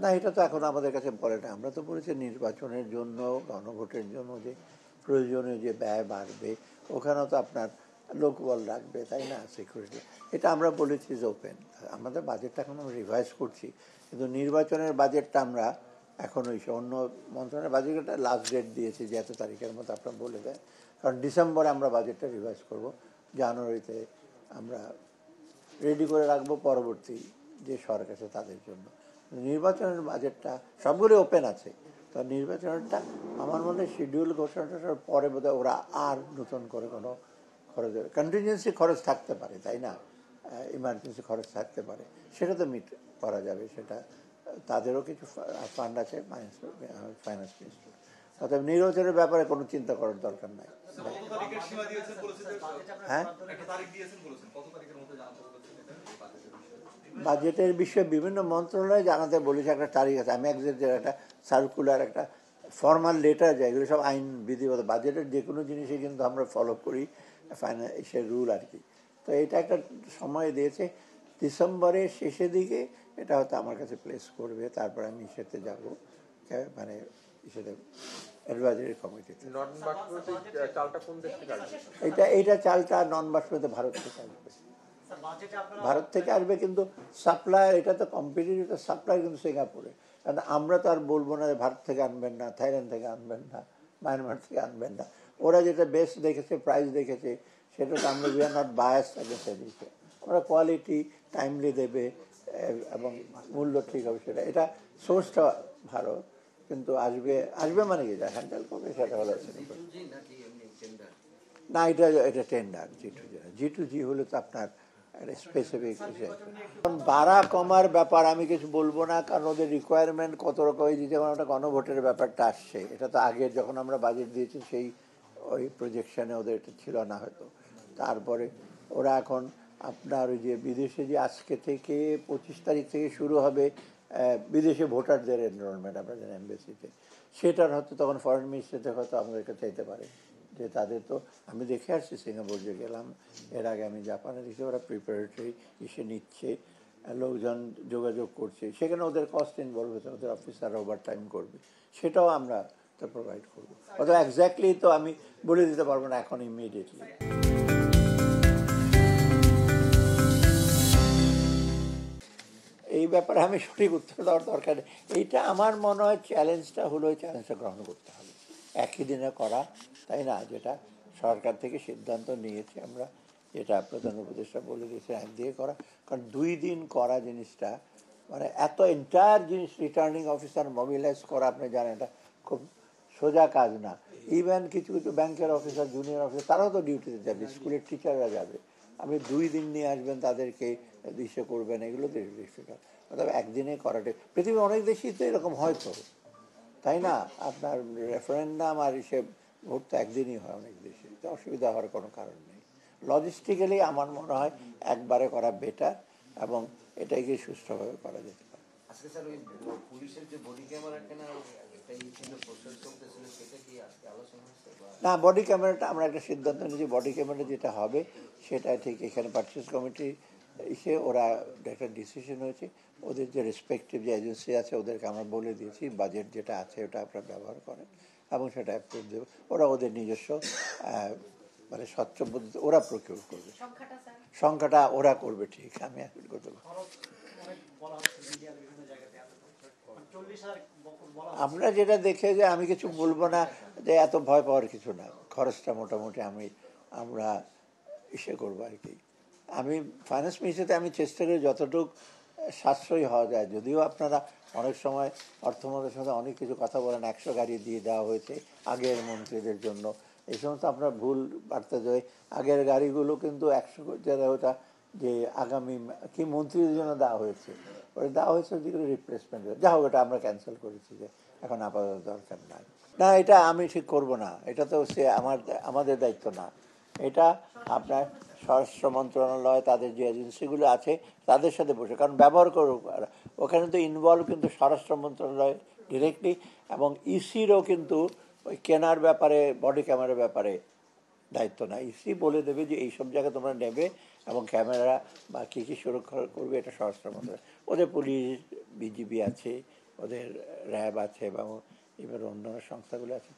না, এটা তো এখন আমাদের কাছে বলে না। আমরা তো বলেছি নির্বাচনের জন্য, গণভোটের জন্য যে প্রয়োজনীয় যে ব্যয় বাড়বে, ওখানেও তো আপনার লোকবল রাখবে, তাই না, সিকিউরিটি। এটা আমরা বলেছি যে ওপেন। আমাদের বাজেটটা এখন আমরা রিভাইজ করছি, কিন্তু নির্বাচনের বাজেটটা আমরা এখন ওই অন্য মন্ত্রণালয়ের বাজেটটা লাস্ট ডেট দিয়েছি যে এত তারিখের মতো আপনার বলে দেয়, কারণ ডিসেম্বরে আমরা বাজেটটা রিভাইজ করব, জানুয়ারিতে আমরা রেডি করে রাখবো পরবর্তী যে সরকার আছে তাদের জন্য। নির্বাচনের বাজেটটা সবগুলো ওপেন আছে, তো নির্বাচনটা আমার মনে হয় শিডিউল ঘোষণাটার পরে বোধহয় ওরা আর নতুন করে কোনো খরচ, কন্টিনজেন্সি খরচ থাকতে পারে, তাই না, ইমার্জেন্সি খরচ থাকতে পারে, সেটা তো মিট করা যাবে, সেটা তাদেরও কিছু ফান্ড আছে ফাইন্যান্স মিনিস্টার। অর্থাৎ নির্বাচনের ব্যাপারে কোনো চিন্তা করার দরকার নাই। হ্যাঁ, বাজেটের বিষয়ে বিভিন্ন মন্ত্রণালয় জানাতে বলেছে, একটা তারিখ আছে। আমি একটা সার্কুলার, একটা ফর্মাল লেটার যায়, এগুলো সব আইন বিধিগত। বাজেটের যে কোনো জিনিসই কিন্তু আমরা ফলো করি ফাইন্যান্সিয়াল রুল আর কি। তো এটা একটা সময় দিয়েছে ডিসেম্বরের শেষের দিকে, এটা হয়তো আমার কাছে প্লেস করবে, তারপর আমি ইসেতে যাবো, মানে ইসেতে অ্যাডভাইজারি কমিটিতে। এইটা চালটা নন বাসমতি ভারত থেকে আসবে, ভারত থেকে আসবে, কিন্তু সাপ্লাই, এটা তো কম্পিটিটিভ সাপ্লাই কিন্তু সিঙ্গাপুরে। কারণ আমরা তো আর বলবো না যে ভারত থেকে আনবেন না, থাইল্যান্ড থেকে আনবেন না, মায়ানমার থেকে আনবেন না। ওরা যেটা বেস্ট দেখেছে, প্রাইস দেখেছে, সেটা তো আমরা উই আর নট বায়াস দিচ্ছে। ওরা কোয়ালিটি টাইমলি দেবে এবং মূল্য ঠিক হবে, সেটা এটা সোর্সটা ভালো, কিন্তু আসবে মানে কি যা হ্যান্ডেল করবে সেটা হলো না। এটা টেন্ডার G2G হলে তো আপনার স্পেসিফিক ভাড়া কমার ব্যাপার আমি কিছু বলবো না, কারণ ওদের রিকোয়ারমেন্ট কত রকম। যেমন একটা গণভোটের ব্যাপারটা আসছে, এটা তো আগের যখন আমরা বাজেট দিয়েছি সেই ওই প্রজেকশনে ওদের এটা ছিল না হয়তো। তারপরে ওরা এখন আপনার ওই যে বিদেশে যে আজকে থেকে 25 তারিখ থেকে শুরু হবে বিদেশে ভোটারদের এনরোলমেন্ট, আপনার জানেন এমবেসিতে, সেটার হয়তো তখন ফরেন মিনিস্ট্রিতে হয়তো আমাদেরকে চাইতে পারে যে তাদের তো, আমি দেখে আসছি সিঙ্গাপুর যে গেলাম, এর আগে আমি জাপানে দেখি ওরা প্রিপারেটরি এসে নিচ্ছে, লোকজন যোগাযোগ করছে, সেখানে ওদের কস্ট ইনভলভ হচ্ছে, ওদের অফিসাররা ওভার টাইম করবে, সেটাও আমরা তো প্রোভাইড করবো। অথবা এক্স্যাক্টলি তো আমি বলে দিতে পারবো না এখন ইমিডিয়েটলি। এই ব্যাপারে আমি সঠিক উত্তর দেওয়ার দরকার নেই। এইটা আমার মনে হয় চ্যালেঞ্জটা হলো, ওই চ্যালেঞ্জটা গ্রহণ করতে হবে, একই দিনে করা, তাই না, যেটা সরকার থেকে সিদ্ধান্ত নিয়েছে আমরা, যেটা প্রধান উপদেষ্টা বলে দিয়েছে এক দিয়ে করা। কারণ 2 দিন করা জিনিসটা, মানে এত এন্টায়ার জিনিস রিটার্নিং অফিসার মোবিলাইজ করা, আপনি জানেন এটা খুব সোজা কাজ না। ইভেন কিছু কিছু ব্যাংকের অফিসার, জুনিয়র অফিসার, তারাও তো ডিউটিতে যাবে, স্কুলের টিচাররা যাবে, আপনি 2 দিন নিয়ে আসবেন তাদেরকে, দিশে করবেন, এগুলো তো ডিফিকাল্ট। অথবা একদিনে করাটা, পৃথিবীর অনেক দেশেই তো এরকম হয়তো, তাই না, আপনার রেফারেন্ডাম আর হিসেব ভোট তো একদিনই হয় অনেক দেশে, তো অসুবিধা হওয়ার কোনো কারণ নেই। লজিস্টিক্যালি আমার মনে হয় একবারে করা বেটার, এবং এটাকে সুষ্ঠুভাবে করা যেতে পারে। না, বডি ক্যামেরাটা আমরা একটা সিদ্ধান্ত নিয়েছি, বডি ক্যামেরা যেটা হবে সেটা ঠিক এখানে পারচেজ কমিটি এসে ওরা একটা ডিসিশন হয়েছে, ওদের যে রেসপেক্টিভ যে এজেন্সি আছে ওদেরকে আমরা বলে দিয়েছি বাজেট যেটা আছে ওটা আপনারা ব্যবহার করেন, এবং সেটা অ্যাপ্রুভ দেবে, ওরা ওদের নিজস্ব মানে স্বচ্ছ পদ্ধতি ওরা প্রকিউর করবে, সংখ্যাটা ওরা করবে, ঠিক, আমি অ্যাপ্রুভ করতে পারবো। আমরা যেটা দেখে যে আমি কিছু বলবো না, যে এত ভয় পাওয়ার কিছু না, খরচটা মোটামুটি আমরা ইসে করবো আর কি। আমি ফাইন্যান্স মিনিস্ট্রিতে আমি চেষ্টা করি যতটুকু সাশ্রয়ী হওয়া যায়, যদিও আপনারা অনেক সময় অর্থমন্ত্রীর সাথে অনেক কিছু কথা বলেন, 100 গাড়ি দিয়ে দেওয়া হয়েছে আগের মন্ত্রীদের জন্য, এই সমস্ত আপনার ভুল বার্তা যায়। আগের গাড়িগুলো কিন্তু 100 যারা ওটা যে আগামী কি মন্ত্রীদের জন্য দেওয়া হয়েছে, ওটা দেওয়া হয়েছে যেগুলো রিপ্লেসমেন্ট, যা হোক ওটা আমরা ক্যান্সেল করেছি, যে এখন আপাতত দরকার নাই। না, এটা আমি ঠিক করব না, এটা তো সে আমাদের দায়িত্ব না, এটা আপনার স্বরাষ্ট্র মন্ত্রণালয়, তাদের যে এজেন্সিগুলো আছে তাদের সাথে বসে, কারণ ব্যবহার করুক, ওখানে তো ইনভলভ কিন্তু স্বরাষ্ট্র মন্ত্রণালয় ডিরেক্টলি, এবং ইসিরও কিন্তু ওই কেনার ব্যাপারে, বডি ক্যামেরার ব্যাপারে দায়িত্ব না। ইসি বলে দেবে যে এইসব জায়গায় তোমরা নেবে, এবং ক্যামেরা বা কী কী সুরক্ষা করবে এটা স্বরাষ্ট্র মন্ত্রণালয়, ওদের পুলিশ বিজিবি আছে, ওদের র্যাব আছে বা এবার অন্যান্য সংস্থাগুলো আছে